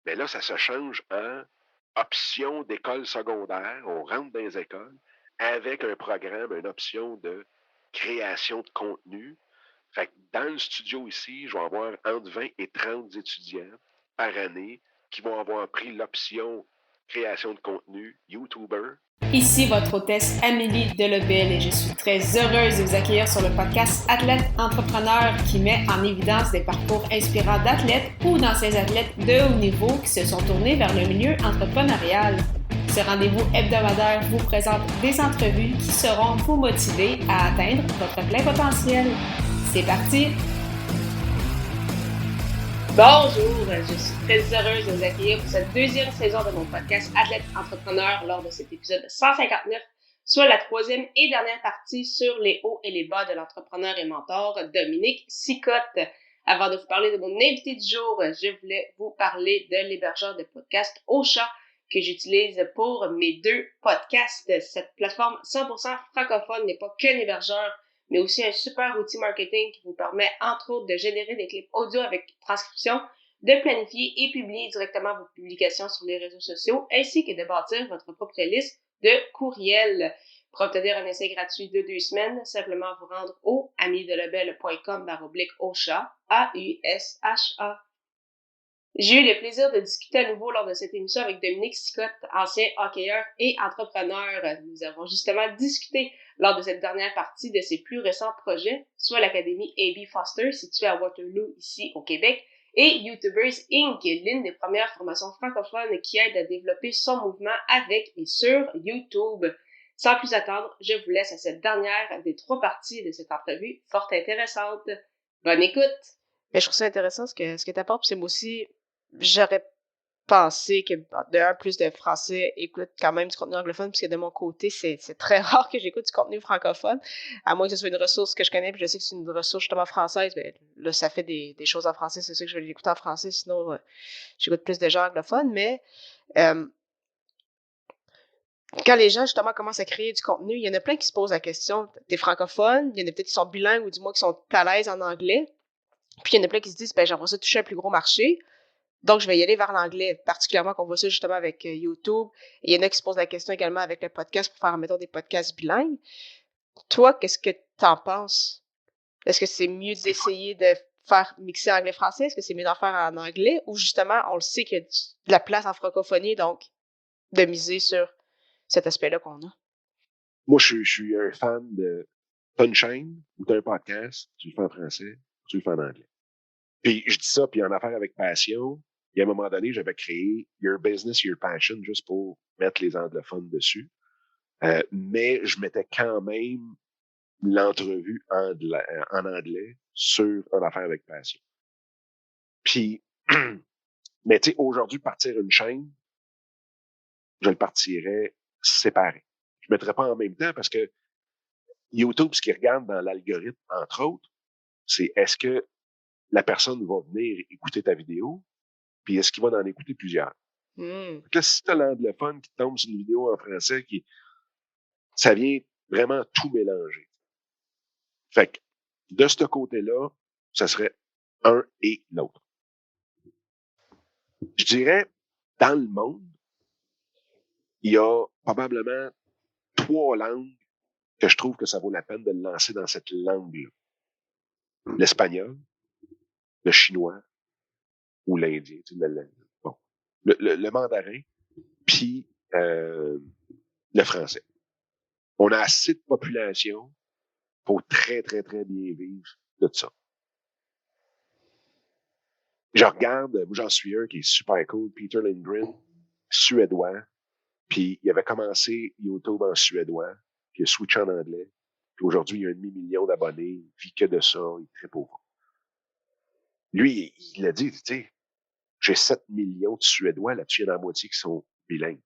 Mais là, ça se change en option d'école secondaire. On rentre dans les écoles avec un programme, une option de création de contenu. Fait que dans le studio ici, je vais avoir entre 20 et 30 étudiants par année qui vont avoir pris l'option création de contenu, YouTuber. Ici votre hôtesse Amélie Delebel et je suis très heureuse de vous accueillir sur le podcast Athlète Entrepreneur qui met en évidence des parcours inspirants d'athlètes ou d'anciens athlètes de haut niveau qui se sont tournés vers le milieu entrepreneurial. Ce rendez-vous hebdomadaire vous présente des entrevues qui seront vous motiver à atteindre votre plein potentiel. C'est parti! Bonjour, je suis très heureuse de vous accueillir pour cette deuxième saison de mon podcast Athlète Entrepreneur lors de cet épisode 159, soit la troisième et dernière partie sur les hauts et les bas de l'entrepreneur et mentor Dominique Sicotte. Avant de vous parler de mon invité du jour, je voulais vous parler de l'hébergeur de podcast Ocha que j'utilise pour mes deux podcasts. Cette plateforme 100% francophone n'est pas qu'un hébergeur, mais aussi un super outil marketing qui vous permet, entre autres, de générer des clips audio avec transcription, de planifier et publier directement vos publications sur les réseaux sociaux, ainsi que de bâtir votre propre liste de courriels. Pour obtenir un essai gratuit de 2 semaines, simplement vous rendre au amidelebel.com/Ocha, A-U-S-H-A. J'ai eu le plaisir de discuter à nouveau lors de cette émission avec Dominique Sicotte, ancien hockeyeur et entrepreneur. Nous avons justement discuté lors de cette dernière partie de ses plus récents projets, soit l'Académie A.B. Foster, située à Waterloo, ici au Québec, et YouTubers Inc., l'une des premières formations francophones qui aide à développer son mouvement avec et sur YouTube. Sans plus attendre, je vous laisse à cette dernière des 3 parties de cette entrevue fort intéressante. Bonne écoute! Mais je trouve ça intéressant ce que tu apportes, c'est moi aussi, j'aurais pensé que de un, plus de Français écoutent quand même du contenu anglophone, puisque de mon côté, c'est très rare que j'écoute du contenu francophone, à moins que ce soit une ressource que je connais, puis je sais que c'est une ressource justement française, ben là, ça fait des choses en français, c'est sûr que je vais l'écouter en français, sinon j'écoute plus de gens anglophones, mais euh, quand les gens justement commencent à créer du contenu, il y en a plein qui se posent la question, t'es francophone, il y en a peut-être qui sont bilingues ou du moins qui sont à l'aise en anglais, puis il y en a plein qui se disent, ben j'aimerais ça toucher un plus gros marché, donc je vais y aller vers l'anglais, particulièrement qu'on voit ça justement avec YouTube. Et il y en a qui se posent la question également avec le podcast pour faire, mettons, des podcasts bilingues. Toi, qu'est-ce que t'en penses? Est-ce que c'est mieux d'essayer de faire mixer anglais-français? Est-ce que c'est mieux d'en faire en anglais? Ou justement, on le sait qu'il y a de la place en francophonie, donc de miser sur cet aspect-là qu'on a? Moi, je suis un fan de t'as une chaîne ou t'as un podcast, tu le fais en français, tu le fais en anglais. Puis je dis ça, puis en affaire avec passion, et à un moment donné, j'avais créé Your Business, Your Passion juste pour mettre les anglophones dessus. Mais je mettais quand même l'entrevue en anglais sur une affaire avec passion. Puis, mais tu sais, aujourd'hui, partir une chaîne, je le partirais séparé. Je ne mettrais pas en même temps parce que YouTube, ce qu'il regarde dans l'algorithme, entre autres, c'est est-ce que la personne va venir écouter ta vidéo, puis est-ce qu'il va en écouter plusieurs. Donc là, si tu as l'anglophone qui tombe sur une vidéo en français, ça vient vraiment tout mélanger. Fait que de ce côté-là, ça serait un et l'autre. Je dirais, dans le monde, il y a probablement 3 langues que je trouve que ça vaut la peine de le lancer dans cette langue-là. L'espagnol, le chinois ou l'indien. Tu sais, bon. Le mandarin, puis le français. On a assez de population pour très, très, très bien vivre de ça. Je regarde, moi j'en suis un qui est super cool, Peter Lindgren, suédois, puis il avait commencé YouTube en suédois, puis il a switché en anglais, puis aujourd'hui il a 500 000 d'abonnés, il vit que de ça, il est très pauvre. Lui, il a dit, tu sais, j'ai 7 millions de Suédois, là-dessus, il y en a la moitié qui sont bilingues.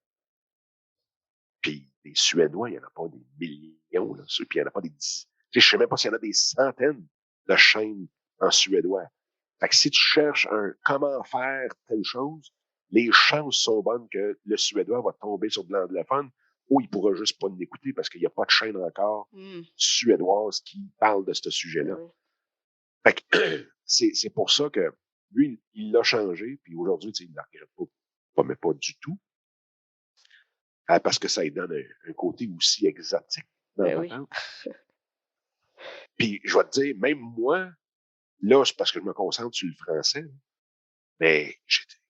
Puis des Suédois, il n'y en a pas des millions, là, puis il n'y en a pas des 10. Tu sais, je sais même pas s'il y en a des centaines de chaînes en suédois. Fait que si tu cherches comment faire telle chose, les chances sont bonnes que le Suédois va tomber sur de l'anglophone ou il pourra juste pas l'écouter parce qu'il n'y a pas de chaîne encore suédoise qui parle de ce sujet-là. Fait que c'est pour ça que lui, il l'a changé, puis aujourd'hui, il ne le regrette pas. mais pas du tout. Parce que ça lui donne un côté aussi exotique dans la patente. Puis, je vais te dire, même moi, là, c'est parce que je me concentre sur le français, mais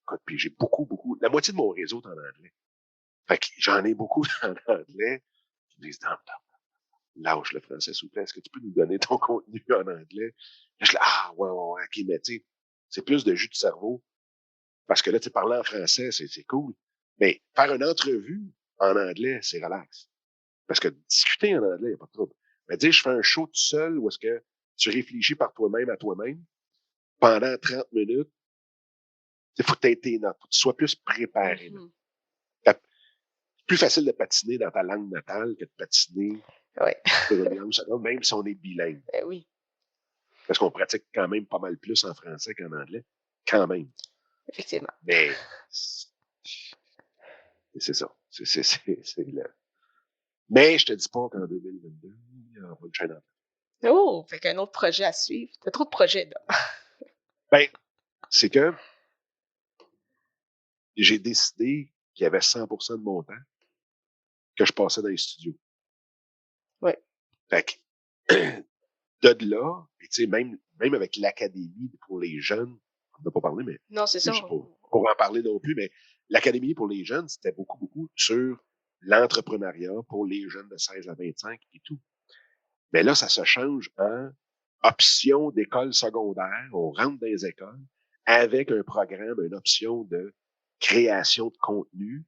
écoute, puis j'ai beaucoup, la moitié de mon réseau est en anglais. Fait que j'en ai beaucoup en anglais. Ils me disent, non, lâche le français, s'il vous plaît. Est-ce que tu peux nous donner ton contenu en anglais? Là, je dis, ouais, ok, mais tu sais, c'est plus de jus de cerveau. Parce que là, tu sais, parler en français, c'est cool. Mais faire une entrevue en anglais, c'est relax. Parce que discuter en anglais, il n'y a pas de trouble. Mais dire, je fais un show tout seul où est-ce que tu réfléchis par toi-même à toi-même pendant 30 minutes, il faut que tu aies tes notes, faut que tu sois plus préparé. C'est plus facile de patiner dans ta langue natale que de patiner sur une langue seconde, même si on est bilingue. Oui. Parce qu'on pratique quand même pas mal plus en français qu'en anglais. Quand même. Effectivement. Mais c'est ça. C'est là. Mais je te dis pas qu'en 2022, il y aura une chaîne en place. Oh, fait qu'un autre projet à suivre. T'as trop de projets, là. Ben, c'est que j'ai décidé qu'il y avait 100% de mon temps que je passais dans les studios. Oui. Fait que, de là, tu sais, même avec l'académie pour les jeunes, on n'a pas parlé, mais non, c'est ça. Pour en parler non plus, mais l'académie pour les jeunes, c'était beaucoup sur l'entrepreneuriat pour les jeunes de 16 à 25 et tout. Mais là, ça se change en option d'école secondaire. On rentre dans les écoles avec un programme, une option de création de contenu.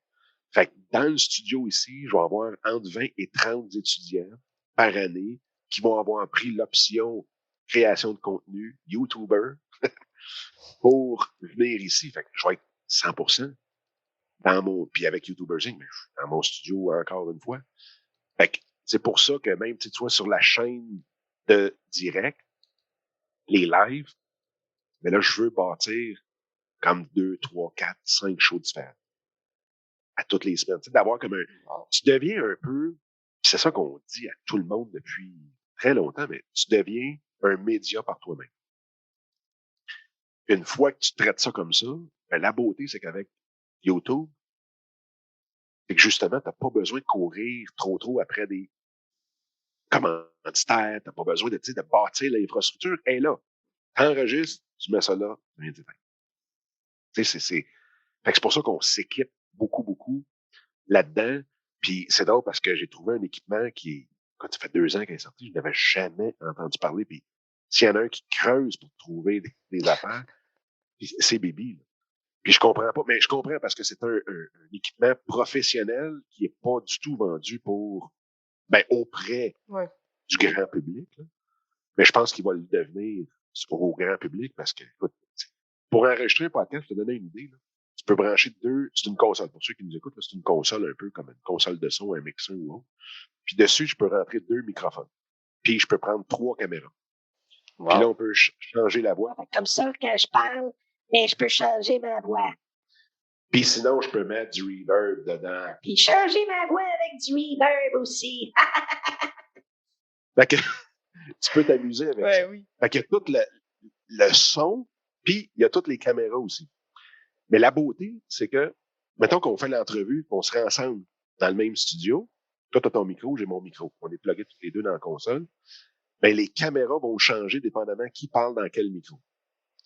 Fait que dans le studio ici, je vais avoir entre 20 et 30 étudiants par année qui vont avoir pris l'option création de contenu, YouTuber, pour venir ici. Fait que je vais être 100% dans mon, puis avec YouTubers Inc., mais dans mon studio encore une fois. Fait que c'est pour ça que même, tu vois, sur la chaîne de direct, les lives, mais là, je veux bâtir comme 2, 3, 4, 5 shows différents. À toutes les semaines. Tu sais, d'avoir comme un, tu deviens un peu, c'est ça qu'on dit à tout le monde depuis très longtemps, mais tu deviens un média par toi-même. Une fois que tu traites ça comme ça, ben, la beauté, c'est qu'avec YouTube, c'est que justement, tu n'as pas besoin de courir trop après des commanditaires, tu n'as pas besoin de bâtir l'infrastructure. Elle est là. Tu enregistres, tu mets ça là, tu viens d'éteindre. Tu sais, c'est pour ça qu'on s'équipe beaucoup là-dedans. Puis c'est drôle parce que j'ai trouvé un équipement qui, quand ça fait 2 ans qu'il est sorti, je n'avais jamais entendu parler. Puis s'il y en a un qui creuse pour trouver des affaires, c'est Bibi. Là. Puis je comprends pas, mais je comprends parce que c'est un équipement professionnel qui est pas du tout vendu pour, auprès du grand public. Là. Mais je pense qu'il va le devenir au grand public parce que, écoute, pour enregistrer un podcast, je te donner une idée, là. Tu peux brancher c'est une console. Pour ceux qui nous écoutent, là, c'est une console un peu comme une console de son, un mixeur ou autre. Puis dessus, je peux rentrer 2 microphones. Puis je peux prendre 3 caméras. Wow. Puis là, on peut changer la voix. Comme ça, quand je parle, mais je peux changer ma voix. Puis sinon, je peux mettre du reverb dedans. Puis changer ma voix avec du reverb aussi. Fait que tu peux t'amuser avec ça. Oui. Fait qu'il y a tout le son, puis il y a toutes les caméras aussi. Mais la beauté, c'est que, mettons qu'on fait l'entrevue, on serait ensemble dans le même studio. Toi, tu as ton micro, j'ai mon micro. On est plugués tous les deux dans la console. Ben, les caméras vont changer dépendamment qui parle dans quel micro.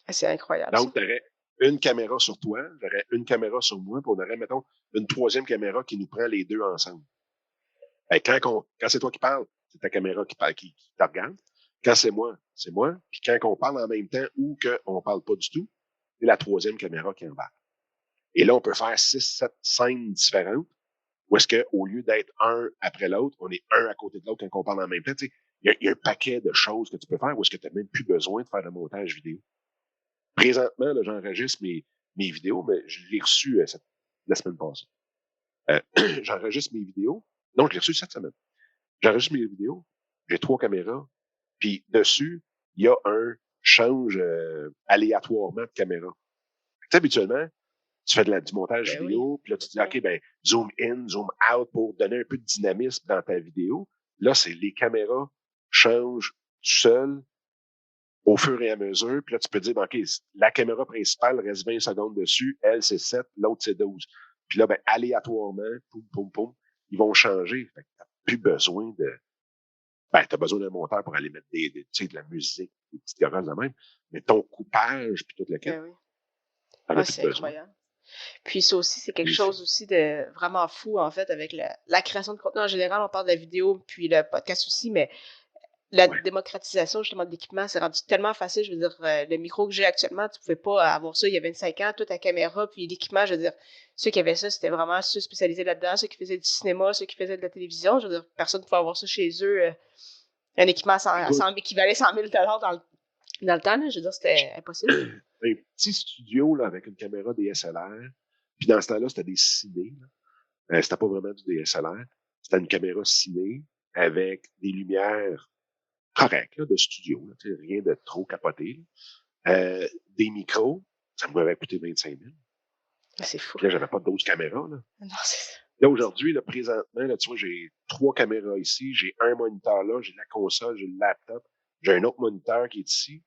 C'est incroyable. Donc, tu aurais une caméra sur toi, j'aurais une caméra sur moi, puis on aurait, mettons, une 3e caméra qui nous prend les deux ensemble. Ben, quand c'est toi qui parles, c'est ta caméra qui te regarde. Quand c'est moi, c'est moi. Puis quand on parle en même temps ou qu'on parle pas du tout, c'est la 3e caméra qui embarque. Et là, on peut faire 6, 7 scènes différentes. Ou est-ce qu'au lieu d'être un après l'autre, on est un à côté de l'autre quand on parle en même temps? Il y a un paquet de choses que tu peux faire où est-ce que tu n'as même plus besoin de faire de montage vidéo. Présentement, là, j'enregistre mes vidéos, mais je l'ai reçu la semaine passée. J'enregistre mes vidéos. Non, je l'ai reçu cette semaine. J'enregistre mes vidéos. J'ai 3 caméras. Puis dessus, il y a un change aléatoirement de caméra. Habituellement, tu fais du montage vidéo, puis là, tu dis, OK, zoom in, zoom out pour donner un peu de dynamisme dans ta vidéo. Là, c'est les caméras changent tout seules au fur et à mesure. Puis là, tu peux dire, OK, la caméra principale reste 20 secondes dessus. Elle, c'est 7, l'autre, c'est 12. Puis là, ben, aléatoirement, poum, poum, poum, ils vont changer. Fait que t'as plus besoin de... Ben, t'as besoin d'un monteur pour aller mettre tu sais, de la musique, des petites garages de même. Mais ton coupage, puis toute la quête, Ben oui. t'en as plus C'est besoin. incroyable. Puis ça aussi, c'est quelque chose aussi de vraiment fou, en fait, avec la création de contenu en général. On parle de la vidéo, puis le podcast aussi, mais la démocratisation, justement, de l'équipement, c'est rendu tellement facile. Je veux dire, le micro que j'ai actuellement, tu pouvais pas avoir ça il y a 25 ans, toute ta caméra, puis l'équipement, je veux dire, ceux qui avaient ça, c'était vraiment ceux spécialisés là-dedans, ceux qui faisaient du cinéma, ceux qui faisaient de la télévision. Je veux dire, personne ne pouvait avoir ça chez eux. Un équipement qui valait 100 000 dans le temps, là, je veux dire, c'était impossible. Un petit studio là, avec une caméra DSLR. Puis dans ce temps-là, c'était des ciné. C'était pas vraiment du DSLR. C'était une caméra ciné avec des lumières correctes là, de studio. Là, rien de trop capoté. Des micros, ça m'avait coûté 25 000. C'est fou. Puis là, j'avais pas 12 caméras. Là, Non, c'est ça. là aujourd'hui, là, présentement, là, tu vois, j'ai 3 caméras ici, j'ai un moniteur là, j'ai la console, j'ai le laptop, j'ai un autre moniteur qui est ici.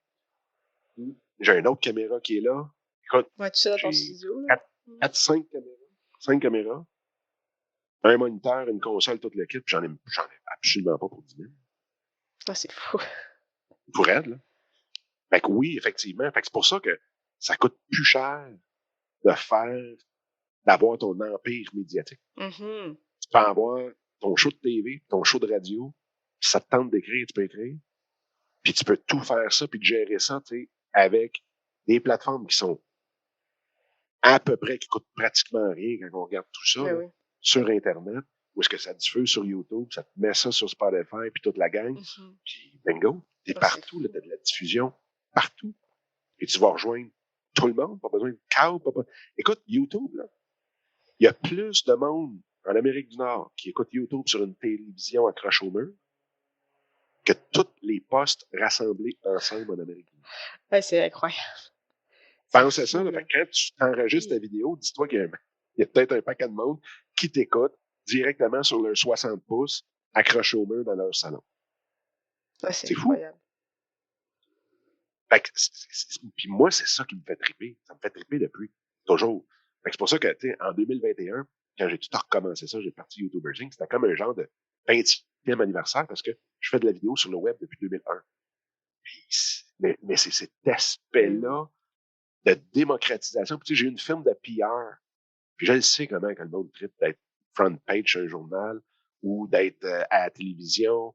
J'ai une autre caméra qui est là. Écoute, Ouais, tout ça dans ton j'ai studio, là. 5 caméras. 5 caméras. Un moniteur, une console, toute l'équipe. J'en ai absolument pas pour 10 000. C'est fou. Pour elle, là. Fait que oui, effectivement. Fait que c'est pour ça que ça coûte plus cher d'avoir ton empire médiatique. Mm-hmm. Tu peux avoir ton show de TV, ton show de radio. Si ça te tente d'écrire, tu peux écrire. Puis tu peux tout faire ça, puis de gérer ça, tu sais, avec des plateformes qui sont à peu près, qui coûtent pratiquement rien quand on regarde tout ça, là, sur Internet, ou est-ce que ça diffuse sur YouTube, ça te met ça sur Spotify, puis toute la gang, puis bingo, t'es partout, là, t'as de la diffusion partout. Et tu vas rejoindre tout le monde, pas besoin de câble, Écoute, YouTube, là, il y a plus de monde en Amérique du Nord qui écoute YouTube sur une télévision accrochée au mur que tous les postes rassemblés ensemble en Amérique du Nord. Ouais, c'est incroyable. Pense à ça, là, fait que quand tu t'enregistres ta vidéo, dis-toi qu'il y a peut-être un paquet de monde qui t'écoute directement sur leur 60 pouces, accroché au mur dans leur salon. Ouais, c'est incroyable. Fou. Fait que puis moi, c'est ça qui me fait triper. Ça me fait triper depuis toujours. Fait que c'est pour ça que, tu sais, en 2021, quand j'ai tout recommencé ça, j'ai parti YouTuber Inc., c'était comme un genre de 20e anniversaire parce que je fais de la vidéo sur le web depuis 2001. Mais c'est cet aspect-là de démocratisation. Puis, tu sais, j'ai eu une firme de PR. Puis je le sais comment quand le monde tripe d'être front page sur un journal ou d'être à la télévision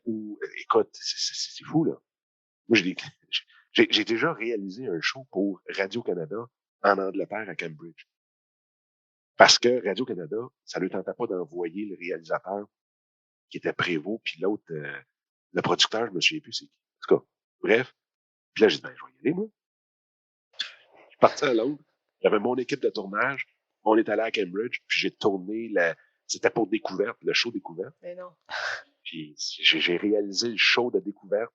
ou écoute, c'est fou là. Moi j'ai déjà réalisé un show pour Radio-Canada en Angleterre à Cambridge. Parce que Radio-Canada, ça ne lui tentait pas d'envoyer le réalisateur qui était Prévost, puis l'autre, le producteur, je me souviens plus c'est qui. En tout cas, bref. Puis là, j'ai dit, ben, je vais y aller, moi. Je suis parti à Londres. J'avais mon équipe de tournage. On est allé à Cambridge, puis j'ai tourné c'était pour Découverte, le show Découverte. Mais non. Puis j'ai réalisé le show de Découverte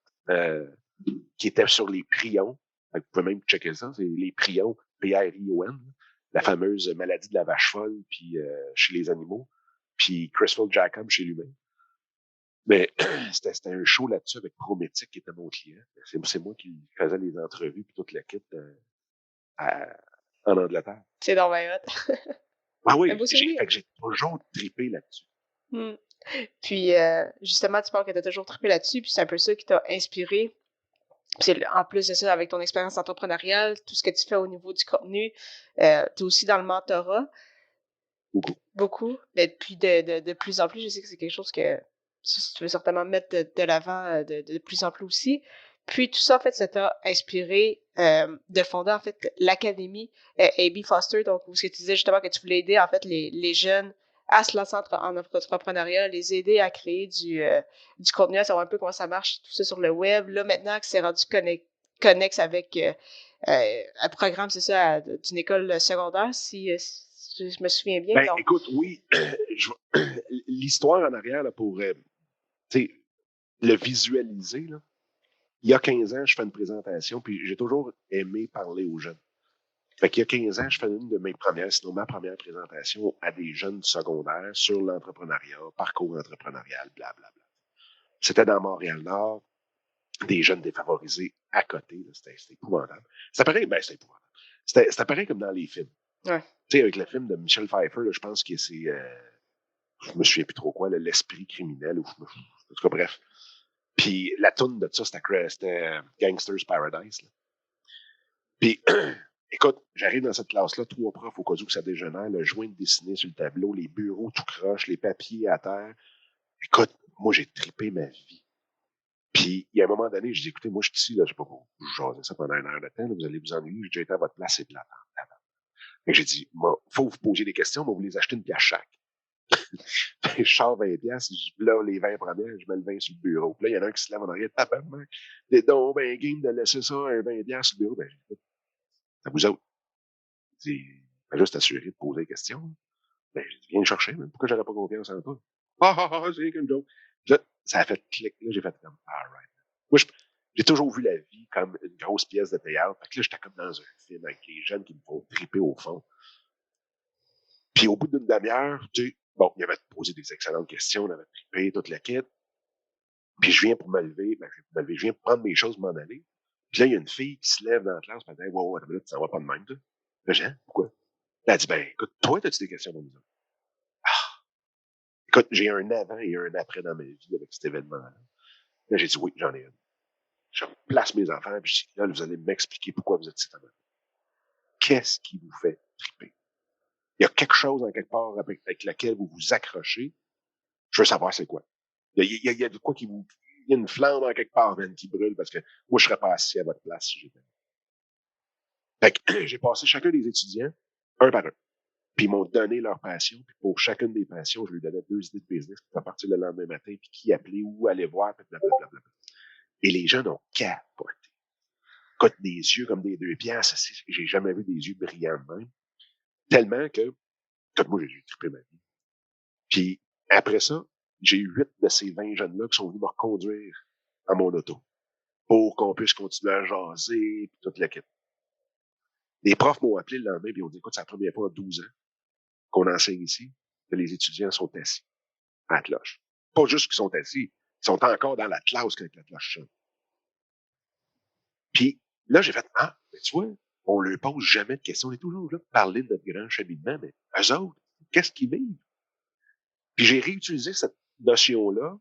qui était sur les prions. Vous pouvez même checker ça, c'est les prions, P-R-I-O-N, la fameuse maladie de la vache folle puis chez les animaux, puis Crystal Jackham chez l'humain. Mais c'était un show là-dessus avec Prométique qui était mon client. C'est moi qui faisais les entrevues puis toute l'équipe en Angleterre. C'est dans ma hôte. Ah oui, j'ai toujours trippé là-dessus. Puis, justement, tu parles que tu as toujours trippé là-dessus, puis c'est un peu ça qui t'a inspiré. Puis en plus de ça, avec ton expérience entrepreneuriale, tout ce que tu fais au niveau du contenu, tu es aussi dans le mentorat. Beaucoup. Mais puis de plus en plus, je sais que c'est quelque chose que tu veux certainement mettre de l'avant de plus en plus aussi. Puis tout ça, en fait, ça t'a inspiré de fonder, en fait, l'académie A.B. Foster, donc où ce que tu disais justement que tu voulais aider, en fait, les jeunes à se lancer en entrepreneuriat, les aider à créer du contenu, à savoir un peu comment ça marche, tout ça sur le web. Là, maintenant que c'est rendu connexe avec un programme, c'est ça, d'une école secondaire, si je me souviens bien. Ben, donc. Écoute, oui, l'histoire en arrière, là, pour le visualiser, là, il y a 15 ans, je fais une présentation, puis j'ai toujours aimé parler aux jeunes. Fait qu'il y a 15 ans, je fais une de mes premières, sinon ma première présentation à des jeunes secondaires sur l'entrepreneuriat, parcours entrepreneurial, blablabla. C'était dans Montréal-Nord. des jeunes défavorisés à côté. Là. C'était épouvantable. C'était pareil, c'était épouvantable. C'était pareil comme dans les films. Ouais. Tu sais, avec le film de Michel Pfeiffer, là, je pense que c'est, je me souviens plus trop quoi, là, l'esprit criminel, ou en tout cas, bref. Puis la toune de ça, c'était Gangster's Paradise. Là. Puis, écoute, j'arrive dans cette classe-là, 3 profs au cas où que ça dégénère, le joint de dessiné sur le tableau, les bureaux tout croche, les papiers à terre. Écoute, moi, j'ai trippé ma vie. Puis, il y a un moment donné, je dis, écoutez, moi, je suis ici, là, je sais pas pour vous jaser ça pendant 1 heure de temps, là, vous allez vous ennuyer, j'ai déjà été à votre place, c'est plate. Fait que j'ai dit, faut vous poser des questions, mais vous les achetez une pièce chaque. Je sors 20 pièces, là, les 20 premières, je mets le 20 sur le bureau. Puis là, il y en a un qui se lève en arrière, tabarnak, t'es donc ben game de laisser ça, un 20 pièces sur le bureau. Ben, j'écoute, à vous autres. Je dis, juste assurer de poser des questions. Ben, j'ai dit, viens le chercher, mais pourquoi j'aurais pas confiance en toi? C'est qu'une joke. Là, ça a fait clic, là, j'ai fait comme, alright. Moi, j'ai toujours vu la vie comme une grosse pièce de théâtre. Fait que là, j'étais comme dans un film avec les jeunes qui me font triper au fond. Puis au bout d'une demi-heure, tu sais, bon, il avait posé des excellentes questions, on avait trippé, toute la quête. Puis je viens pour me lever, je viens pour prendre mes choses, m'en aller. Puis là, il y a une fille qui se lève dans la classe, puis elle dit, ouais, tu s'en vas pas de même, toi. Là, j'ai dit, pourquoi? Elle a dit, ben, écoute, toi, t'as-tu des questions pour nous autres? Écoute, j'ai un avant et un après dans ma vie avec cet événement-là. Là, j'ai dit, oui, j'en ai une. Je place mes enfants, puis je dis, là, vous allez m'expliquer pourquoi vous êtes ici. Qu'est-ce qui vous fait triper? Il y a quelque chose en quelque part avec laquelle vous vous accrochez. Je veux savoir c'est quoi. Il y a de quoi qui vous... Il y a une flamme en quelque part, même, qui brûle, parce que moi, je serais pas assis à votre place si j'étais là. Fait que j'ai passé chacun des étudiants, un par un. Puis ils m'ont donné leur passion. Puis pour chacune des passions, je lui donnais 2 idées de business pour partir le lendemain matin, puis qui appeler, où aller voir, puis blablabla. Et les jeunes ont capoté. Écoute, des yeux comme des 2 piastres. J'ai jamais vu des yeux brillants de même. Tellement que, comme moi, j'ai trippé ma vie. Puis après ça, j'ai eu 8 de ces 20 jeunes-là qui sont venus me reconduire à mon auto pour qu'on puisse continuer à jaser, puis toute la quête. Les profs m'ont appelé le lendemain, puis ils ont dit, écoute, c'est la première fois en 12 ans qu'on enseigne ici, que les étudiants sont assis à la cloche. Pas juste qu'ils sont assis, ils sont encore dans la classe quand la cloche sonne. Puis là, j'ai fait, ben tu vois, on leur pose jamais de questions, on est toujours là pour parler de notre grand cheminement, mais eux autres, qu'est-ce qu'ils vivent? Puis j'ai réutilisé cette notion-là.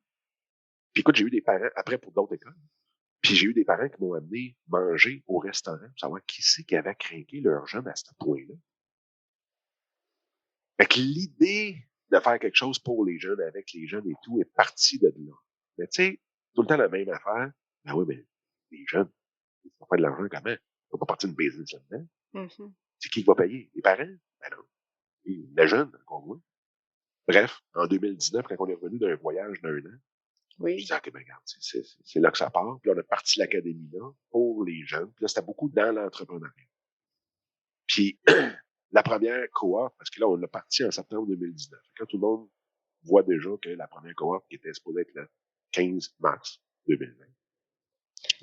Puis écoute, j'ai eu des parents, après pour d'autres écoles, puis j'ai eu des parents qui m'ont amené manger au restaurant pour savoir qui c'est qui avait craqué leur jeune à ce point-là. Fait que l'idée de faire quelque chose pour les jeunes, avec les jeunes et tout, est partie de là. Mais tu sais, tout le temps la même affaire. Ben oui, mais les jeunes, ils vont faire de l'argent comment? Ils vont pas partir de business là-dedans. Mhm. C'est qui va payer? Les parents? Ben non. Et les jeunes, encore moins. Bref, en 2019, quand on est revenu d'un voyage d'1 an, je Oui. dis, OK, ben regarde, c'est là que ça part. Puis là, on a parti l'académie là pour les jeunes. Puis là, c'était beaucoup dans l'entrepreneuriat. Puis la première cohorte, parce que là, on l'a parti en septembre 2019. Quand tout le monde voit déjà que la première cohorte qui était supposée être le 15 mars 2020.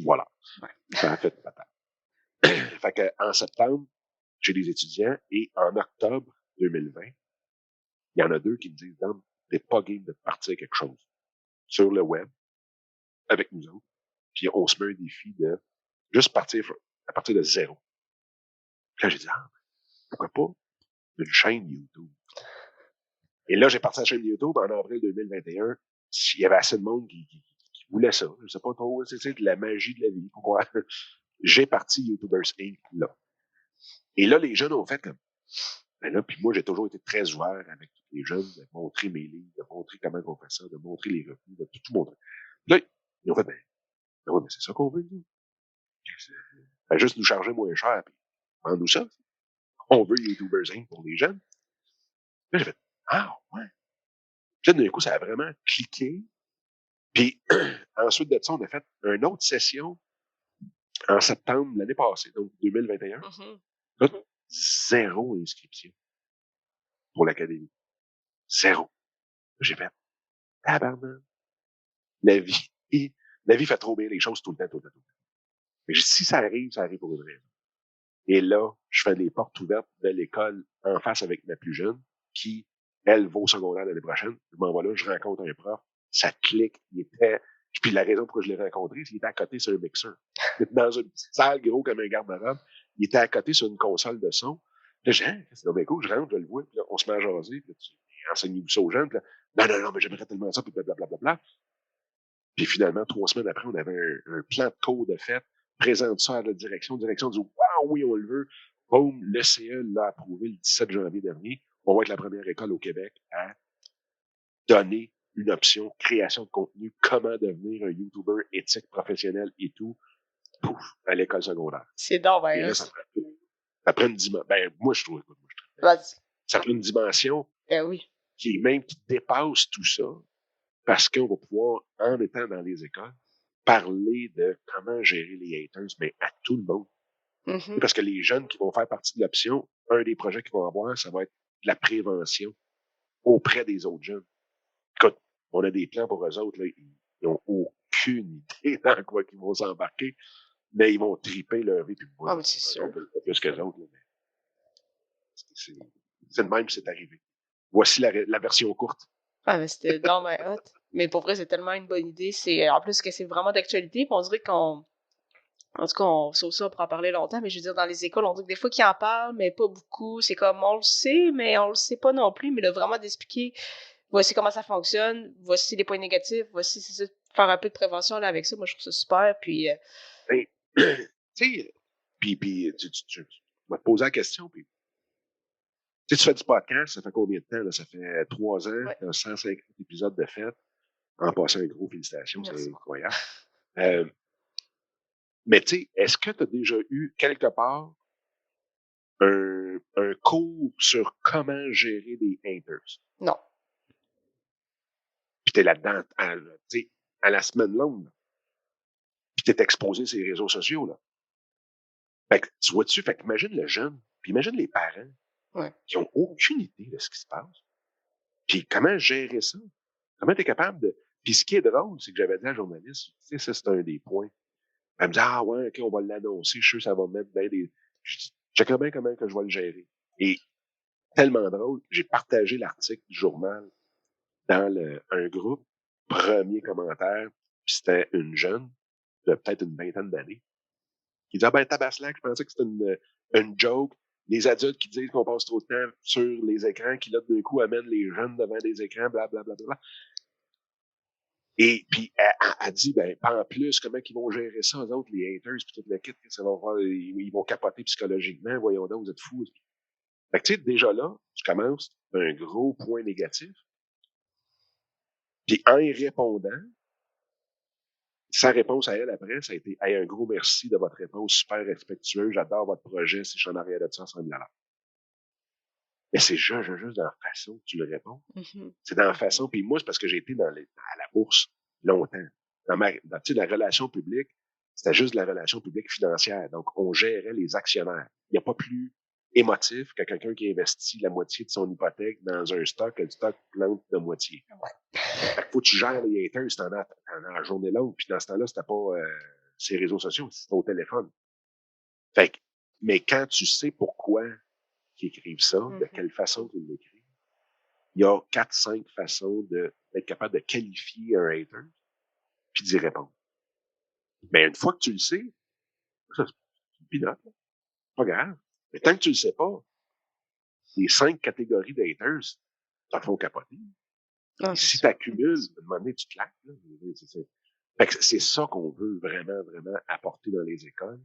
Voilà. Ouais. Ça a fait patate. Fait que en septembre, j'ai des étudiants et en octobre 2020, il y en a 2 qui me disent, Dan, t'es pas game de partir quelque chose sur le web avec nous autres. Puis on se met un défi de juste partir à partir de 0. Puis là, j'ai dit, pourquoi pas une chaîne YouTube? Et là, j'ai parti la chaîne YouTube en avril 2021. Il y avait assez de monde qui voulait ça. Je sais pas trop, c'est de la magie de la vie. Pourquoi? J'ai parti YouTubers Inc. là. Et là, les jeunes ont fait comme, ben là, puis moi, j'ai toujours été très ouvert avec les jeunes, de montrer mes livres, de montrer comment on fait ça, de montrer les revenus, de tout montrer. Là, ils ont fait, ben oui, mais c'est ça qu'on veut, nous. Ben, juste nous charger moins cher, puis vendre-nous ça. On veut YouTubers Inc. pour les jeunes. Là, j'ai fait, ouais. Puis là, d'un coup, ça a vraiment cliqué. Puis ensuite de ça, on a fait une autre session en septembre l'année passée, donc 2021. Mhm. Là, 0 inscription pour l'académie. 0. J'ai fait, tabarnak. La vie, la vie fait trop bien les choses tout le temps, tout le temps, tout le temps. Mais si ça arrive pour une raison. Et là, je fais les portes ouvertes de l'école en face avec ma plus jeune, qui, elle, va au secondaire l'année prochaine. Je m'en vais là, je rencontre un prof, ça clique, Puis la raison pour laquelle je l'ai rencontré, c'est qu'il était à côté sur un mixeur. Il était dans une petite salle, gros comme un garde-robe. Il était à côté sur une console de son. Là, j'ai dit, hein, c'est bien cool, je rentre, je le vois, puis là, on se met à jaser, puis là, enseignez-vous ça aux gens, puis là, non, mais j'aimerais tellement ça, puis blablabla. Puis finalement, 3 semaines après, on avait un plan de cours de fête, présente ça à la direction dit, waouh, oui, on le veut. Boum, le CE l'a approuvé le 17 janvier dernier. On va être la première école au Québec à donner une option création de contenu, comment devenir un YouTuber éthique, professionnel et tout, pouf, à l'école secondaire. C'est donc, Et là, ça prend une dimension. Ben, moi, je trouve, ça prend une dimension oui. qui est même qui dépasse tout ça, parce qu'on va pouvoir, en étant dans les écoles, parler de comment gérer les haters, mais à tout le monde. Mhm. Parce que les jeunes qui vont faire partie de l'option, un des projets qu'ils vont avoir, ça va être de la prévention auprès des autres jeunes. Écoute, on a des plans pour eux autres, là, ils n'ont aucune idée dans quoi ils vont s'embarquer, mais ils vont triper leur vie. Puis Ah, mais c'est sûr. Plus que les autres. Là, mais c'est de même, c'est arrivé. Voici la version courte. Ah, mais c'était dans my hot. Mais pour vrai, c'est tellement une bonne idée. C'est, en plus que c'est vraiment d'actualité, puis on dirait qu'on... En tout cas, sur ça, on pourra en parler longtemps, mais je veux dire, dans les écoles, on dit que des fois qu'ils en parlent, mais pas beaucoup. C'est comme, on le sait, mais on le sait pas non plus. Mais là, vraiment d'expliquer, voici comment ça fonctionne, voici les points négatifs, voici, c'est ça, faire un peu de prévention là avec ça. Moi, je trouve ça super. Puis, Ben, tu sais, puis tu vas te poser la question, puis tu fais du podcast, ça fait combien de temps? Là? Ça fait 3 ans, ouais. 150 épisodes de fête. En passant, un gros félicitations, Merci. c'est incroyable. Mais tu sais, est-ce que tu as déjà eu quelque part un cours sur comment gérer des haters? Non. Puis t'es là-dedans à la semaine longue. Là. Puis t'es exposé sur les réseaux sociaux. Là. Fait que tu vois-tu, fait qu'imagine le jeune, puis imagine les parents qui ont aucune idée de ce qui se passe. Puis comment gérer ça? Comment t'es capable de... Puis ce qui est drôle, c'est que j'avais dit à la journaliste, tu sais, ça c'est un des points. Elle me dit, ah ouais, OK, on va l'annoncer, je suis sûr que ça va mettre bien des... Je dis, checker bien comment que je vais le gérer. Et tellement drôle, j'ai partagé l'article du journal dans un groupe, premier commentaire, puis c'était une jeune de peut-être une vingtaine d'années, qui dit, ah ben tabaslac, je pensais que c'était une joke. Les adultes qui disent qu'on passe trop de temps sur les écrans, qui là d'un coup amènent les jeunes devant des écrans, blablabla. Et puis, elle dit, ben, en plus, comment ils vont gérer ça, eux autres, les haters, puis tout le kit, ça va faire, ils vont capoter psychologiquement, voyons donc, vous êtes fous. Fait que, tu sais, déjà là, tu commences d'un gros point négatif. Puis, en y répondant, sa réponse à elle après, ça a été, hey, un gros merci de votre réponse, super respectueux, j'adore votre projet, si je suis en arrière de ça, $100 000. Mais c'est juste dans la façon que tu le réponds. Mm-hmm. C'est dans la façon. Puis moi, c'est parce que j'ai été à la bourse longtemps. Dans la relation publique, c'était juste de la relation publique financière. Donc, on gérait les actionnaires. Il n'y a pas plus émotif que quelqu'un qui investit la moitié de son hypothèque dans un stock, et le stock plante de moitié. Ouais. Fait que faut que tu gères les haters, t'en as la journée longue. Puis dans ce temps-là, c'était pas ces réseaux sociaux, c'était au téléphone. Fait que, mais quand tu sais pourquoi qu'ils écrivent ça, de quelle façon qu'ils l'écrivent, il y a 4-5 façons d'être capable de qualifier un hater puis d'y répondre. Mais une fois que tu le sais, ça, c'est une pinote, là. Pas grave. Mais tant que tu le sais pas, les 5 catégories d'haters, ça te font capoter. Ah, si tu accumules, à un moment donné, tu claques. Là. Fait que c'est ça qu'on veut vraiment, vraiment apporter dans les écoles.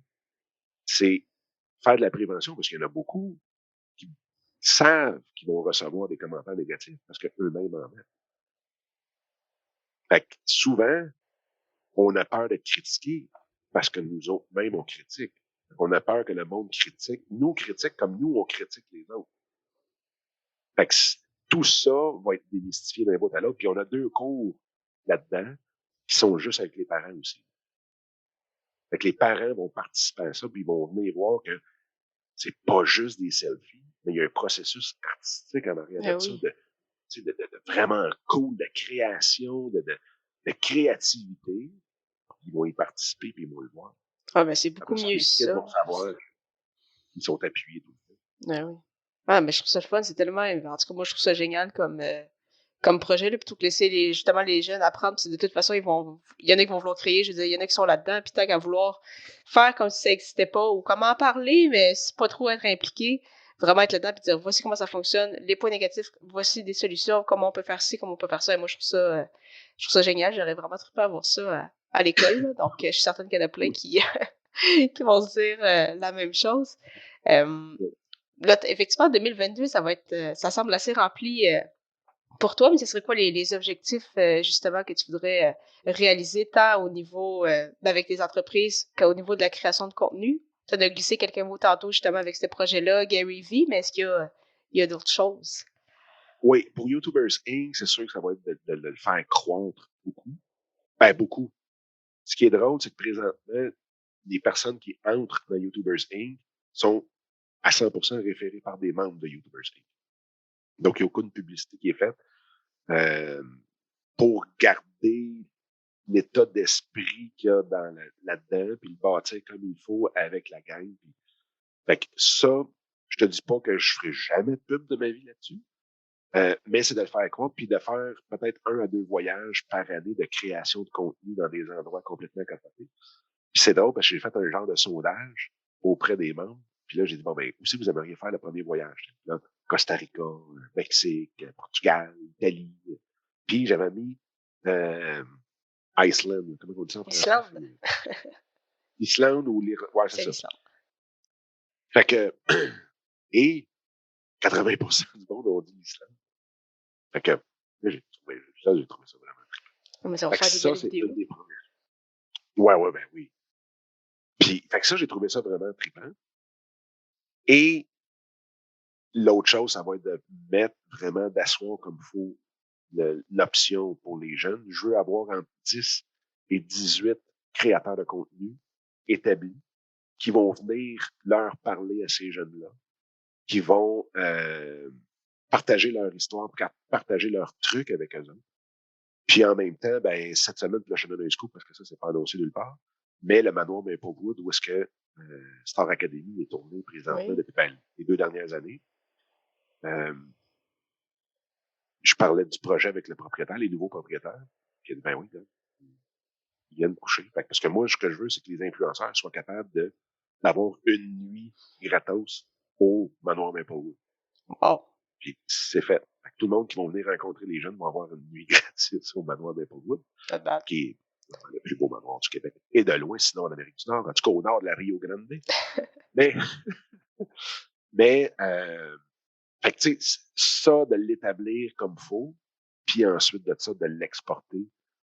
C'est faire de la prévention, parce qu'il y en a beaucoup qui savent qu'ils vont recevoir des commentaires négatifs parce qu'eux-mêmes en mettent. Fait que souvent, on a peur d'être critiqué parce que nous autres même on critique. On a peur que le monde nous critique comme nous on critique les autres. Fait que tout ça va être démystifié d'un bout à l'autre. Puis on a 2 cours là-dedans qui sont juste avec les parents aussi. Fait que les parents vont participer à ça, puis ils vont venir voir que c'est pas juste des selfies, mais il y a un processus artistique en arrière de ça, de vraiment cool, de création, de créativité. Ils vont y participer, puis ils vont le voir. Ah, ben, c'est beaucoup mieux ça. Ils vont savoir qu'ils sont appuyés tout le temps. Ah oui. Ah, mais je trouve ça le fun, c'est tellement... En tout cas, moi, je trouve ça génial comme comme projet, là, plutôt que laisser justement les jeunes apprendre, parce que de toute façon, il y en a qui vont vouloir créer, je veux dire, il y en a qui sont là-dedans, puis tant qu'à vouloir faire comme si ça n'existait pas, ou comment en parler, mais c'est pas trop être impliqué, vraiment être là-dedans, puis dire, voici comment ça fonctionne, les points négatifs, voici des solutions, comment on peut faire ci, comment on peut faire ça, et moi, je trouve ça génial, j'aurais vraiment trop à voir ça à l'école, là. Donc, je suis certaine qu'il y en a plein qui qui vont se dire la même chose. Là, effectivement, 2022, ça semble assez rempli pour toi, mais ce serait quoi les objectifs, justement, que tu voudrais réaliser tant au niveau, avec les entreprises qu'au niveau de la création de contenu? Tu as glissé quelques mots tantôt, justement, avec ce projet-là, Gary V, mais est-ce qu'il y a d'autres choses? Oui, pour YouTubers Inc., c'est sûr que ça va être de le faire croître beaucoup. Ben, beaucoup. Ce qui est drôle, c'est que présentement, les personnes qui entrent dans YouTubers Inc. sont à 100% référées par des membres de YouTubers Inc. Donc, il n'y a aucune publicité qui est faite pour garder l'état d'esprit qu'il y a là-dedans, puis le bâtir comme il faut avec la gang. Fait que ça, je te dis pas que je ferai jamais de pub de ma vie là-dessus, mais c'est de le faire croître, puis de faire peut-être 1 à 2 voyages par année de création de contenu dans des endroits complètement capotés. Puis c'est drôle parce que j'ai fait un genre de sondage auprès des membres. Puis là, j'ai dit, bon, ben, où c'est que vous aimeriez faire le premier voyage? Là, Costa Rica, Mexique, Portugal, Italie. Puis j'avais mis Iceland. Comment on dit ça en français? Islande. Islande ou ouais, c'est ça. l'Islande. Fait que, et 80% du monde ont dit l'Islande. Fait que, là, j'ai trouvé ça vraiment. Mais ça va Fait que faire des ça, belles c'est vidéos. une des premières. Ouais, ben oui. Puis, fait que ça, j'ai trouvé ça vraiment trippant. Et l'autre chose, ça va être de mettre vraiment, d'asseoir comme il faut l'option pour les jeunes. Je veux avoir entre 10 et 18 créateurs de contenu établis qui vont venir leur parler à ces jeunes-là, qui vont partager leur histoire, partager leurs trucs avec eux autres. Puis en même temps, ben, cette semaine, là, je te donne un scoop parce que ça, c'est pas annoncé nulle part, mais le manoir Maplewood, où est-ce que Star Academy est tourné présentement depuis les 2 dernières années. Je parlais du projet avec le propriétaire, les nouveaux propriétaires. Puis il a dit, ben oui, là, ils viennent coucher. Parce que moi, ce que je veux, c'est que les influenceurs soient capables d'avoir une nuit gratos au manoir Maplewood. Oh. Puis c'est fait. Fait que tout le monde qui vont venir rencontrer les jeunes va avoir une nuit gratis au manoir Maplewood, qui est le plus beau manoir du Québec. Et de loin, sinon en Amérique du Nord, en tout cas au nord de la Rio Grande. mais fait que, tu sais, ça, de l'établir comme faut, puis ensuite de ça, de l'exporter,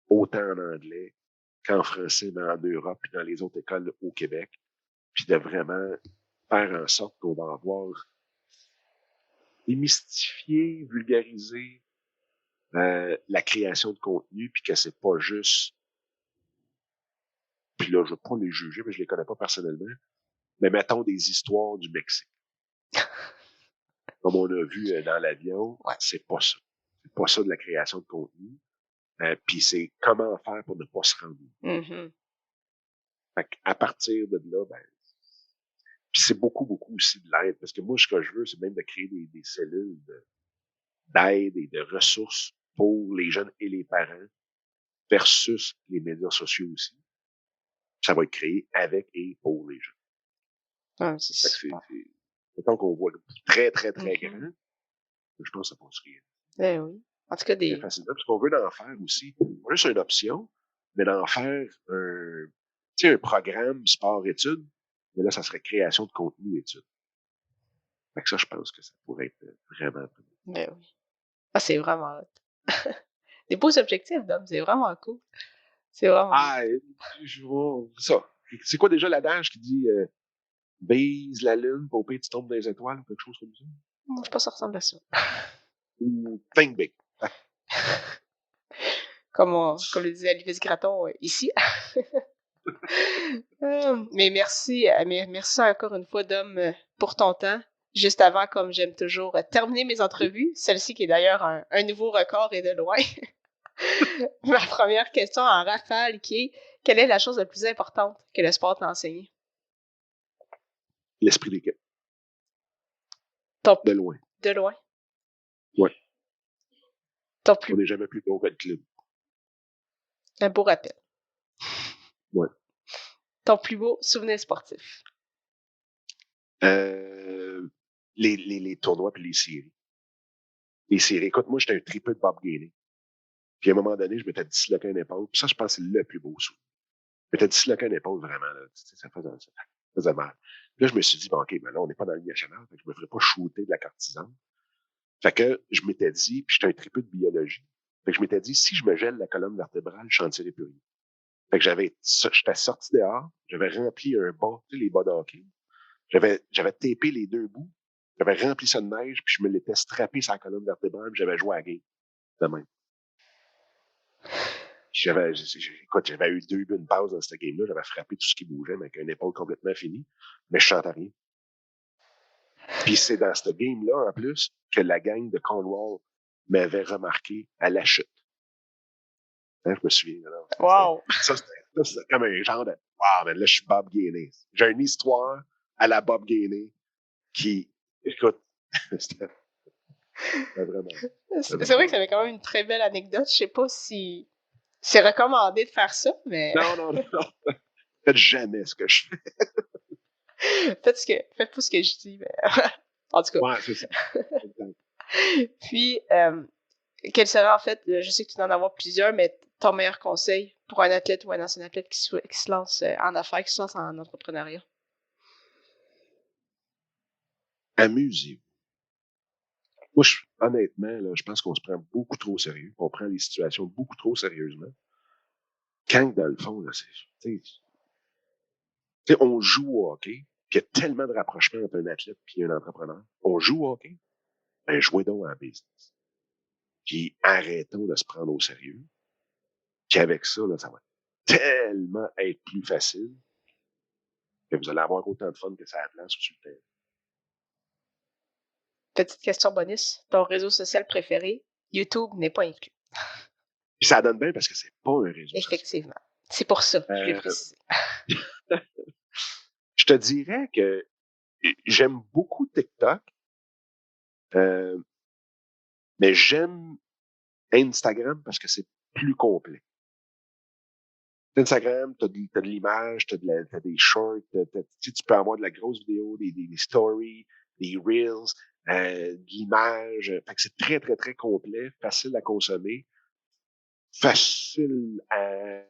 autant en anglais qu'en français, mais en Europe, puis dans les autres écoles au Québec, puis de vraiment faire en sorte qu'on va avoir démystifié, vulgarisé la création de contenu, puis que c'est pas juste, puis là, je veux pas les juger, mais je les connais pas personnellement, mais mettons des histoires du Mexique. Comme on a vu dans l'avion, c'est pas ça. C'est pas ça de la création de contenu. Puis c'est comment faire pour ne pas se rendre. Mm-hmm. Fait qu'à partir de là, ben, puis c'est beaucoup, beaucoup aussi de l'aide. Parce que moi, ce que je veux, c'est même de créer des cellules d'aide et de ressources pour les jeunes et les parents versus les médias sociaux aussi. Ça va être créé avec et pour les jeunes. Ah, c'est Mettons qu'on voit très, très, très grand, je pense que ça passe rien. Eh oui. En tout cas, C'est facilement. Parce qu'on veut en faire aussi, pas juste une option, mais d'en faire un programme sport-études, mais là, ça serait création de contenu-études. Fait que ça, je pense que ça pourrait être vraiment... Ben oui. Ah, c'est vraiment hot. Des beaux objectifs, Dom, c'est vraiment cool. C'est vraiment je vois ça. C'est quoi déjà l'adage qui dit bise la lune pour que tu tombes dans les étoiles ou quelque chose comme ça? Je sais pas si ça ressemble à ça. Ou think big. Comme le disait Olivier Gratton ici. Mais merci encore une fois, Dom, pour ton temps. Juste avant, comme j'aime toujours, terminer mes entrevues. Celle-ci qui est d'ailleurs un nouveau record et de loin. Ma première question en rafale qui est: quelle est la chose la plus importante que le sport t'a enseigné? L'esprit d'équipe. De loin. De loin? Ouais. Ton On plus, n'est jamais plus gros que le club. un beau rappel. Ouais. Ton plus beau souvenir sportif. Les tournois puis les séries. Les séries. Écoute, moi, j'étais un tripeux de Bob Gainey. Puis à un moment donné, je m'étais disloqué une épaule. Puis ça, je pense que c'est le plus beau souvenir. Je m'étais disloqué une épaule vraiment. Là, ça faisait mal. Puis là, je me suis dit, bon, OK, mais là, on n'est pas dans la Ligue nationale. Fait que je me ferais pas shooter de la cortisone. Fait que je m'étais dit, puis j'étais un tripeux de biologie. Fait que je m'étais dit, si je me gèle la colonne vertébrale, je n'en tirerai plus rien. Fait que j'étais sorti dehors, j'avais rempli un bas, tu sais, les bas de hockey. J'avais tapé les deux bouts, j'avais rempli ça de neige, puis je me l'étais strappé sur la colonne vertébrale, puis j'avais joué à la game. De même. Écoute, j'avais eu 2 buts de pause dans cette game-là, j'avais frappé tout ce qui bougeait, mais avec une épaule complètement finie, mais je chantais rien. Puis c'est dans cette game-là, en plus, que la gang de Cornwall m'avait remarqué à la chute. Hein, je me souviens. Alors, Wow! c'était comme un genre de wow, mais là, je suis Bob Gainey. J'ai une histoire à la Bob Gainey qui, écoute, c'était vraiment. C'est vrai que ça avait quand même une très belle anecdote. Je sais pas si c'est recommandé de faire ça, mais Non. Faites jamais ce que je fais. faites pas ce que je dis, mais en tout cas. Ouais, c'est ça. Puis, quel serait en fait, je sais que tu dois en avoir plusieurs, mais ton meilleur conseil pour un athlète ou un ancien athlète qui se lance en affaires, qui se lance en entrepreneuriat? Amusez-vous. Moi, honnêtement, là, je pense qu'on se prend beaucoup trop au sérieux. On prend les situations beaucoup trop sérieusement. Quand, dans le fond, là, tu sais, on joue au hockey, puis il y a tellement de rapprochements entre un athlète et un entrepreneur. On joue au hockey, ben jouez donc en business. Puis arrêtons de se prendre au sérieux. Puis avec ça, là, ça va tellement être plus facile que vous allez avoir autant de fun que ça a de place sur le terrain. Petite question bonus. Ton réseau social préféré, YouTube n'est pas inclus. Puis ça donne bien parce que c'est pas un réseau social. Effectivement. C'est pour ça, je l'ai précisé. Je te dirais que j'aime beaucoup TikTok, mais j'aime Instagram parce que c'est plus complet. Instagram, t'as de l'image, t'as des shorts, tu peux avoir de la grosse vidéo, des stories, des reels, de l'image. Fait que c'est très, très, très complet, facile à consommer, facile à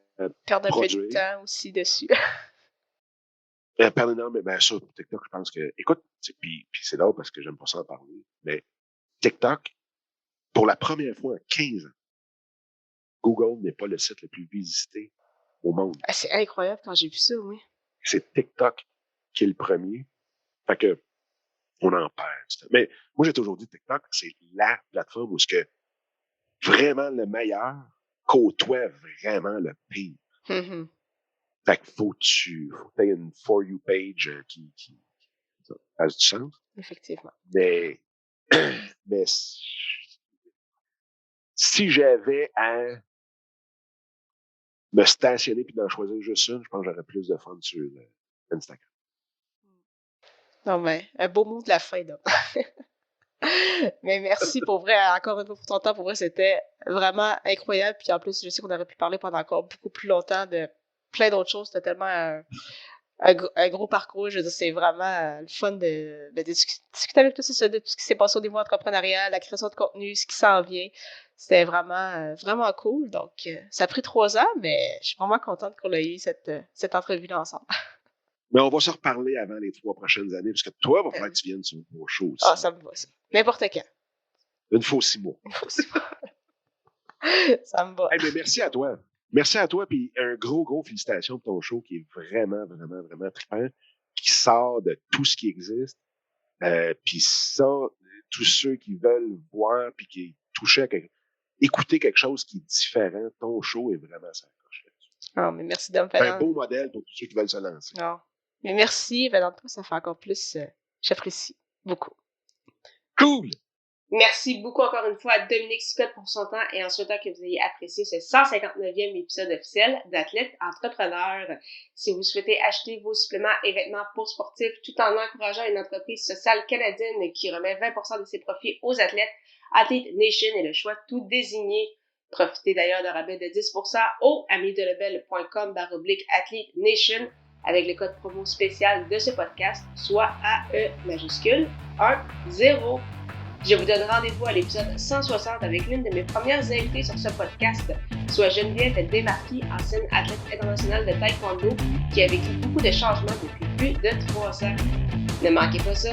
Perdre un peu de produire. temps aussi dessus. Pardon, mais ben ça, pour TikTok, je pense que, écoute, puis c'est drôle parce que j'aime pas ça en parler, mais TikTok, pour la première fois en 15 ans, Google n'est pas le site le plus visité au monde. Ah, c'est incroyable quand j'ai vu ça, oui. C'est TikTok qui est le premier. Fait que, on en perd. Mais moi, j'ai toujours dit TikTok, c'est la plateforme où ce que vraiment le meilleur côtoie vraiment le pire. Mm-hmm. Fait que faut que tu aies une For You page qui ça fasse du sens. Effectivement. Mais si j'avais à me stationner puis d'en choisir juste une, je pense que j'aurais plus de fun sur Instagram. Non, mais un beau mot de la fin, là. Mais merci pour vrai, encore une fois pour ton temps. Pour vrai, c'était vraiment incroyable. Puis en plus, je sais qu'on aurait pu parler pendant encore beaucoup plus longtemps de plein d'autres choses. C'était tellement un gros parcours. Je veux dire, c'est vraiment le fun de discuter avec toi, c'est ça, de tout ce qui s'est passé au niveau entrepreneurial, la création de contenu, ce qui s'en vient. C'était vraiment, vraiment cool. Donc, ça a pris 3 ans, mais je suis vraiment contente qu'on ait eu cette entrevue-là ensemble. Mais on va se reparler avant les 3 prochaines années, parce que toi, il va falloir que tu viennes sur mon show aussi. Ah, ça me va, ça. N'importe quand. Une fois 6 mois. Ça me va. Hey, mais merci à toi. Merci à toi, puis un gros félicitations pour ton show qui est vraiment, vraiment, vraiment trippant, qui sort de tout ce qui existe. Puis ça, tous ceux qui veulent voir, puis qui touchent écouter quelque chose qui est différent, ton show est vraiment ça. Ah, mais merci de me C'est faire. un beau modèle pour tous ceux qui veulent se lancer. Non. Mais merci, Valentin, ça fait encore plus. J'apprécie beaucoup. Cool! Merci beaucoup encore une fois à Dominique Scott pour son temps et en souhaitant que vous ayez apprécié ce 159e épisode officiel d'Athlète Entrepreneur. Si vous souhaitez acheter vos suppléments et vêtements pour sportifs tout en encourageant une entreprise sociale canadienne qui remet 20% de ses profits aux athlètes, Athlete Nation est le choix tout désigné. Profitez d'ailleurs de rabais de 10% au amidelebel.com/Athlete Nation avec le code promo spécial de ce podcast, soit AE majuscule 10. Je vous donne rendez-vous à l'épisode 160 avec l'une de mes premières invitées sur ce podcast, soit Geneviève Desmarquis, ancienne athlète internationale de taekwondo qui a vécu beaucoup de changements depuis plus de 3 ans. Ne manquez pas ça!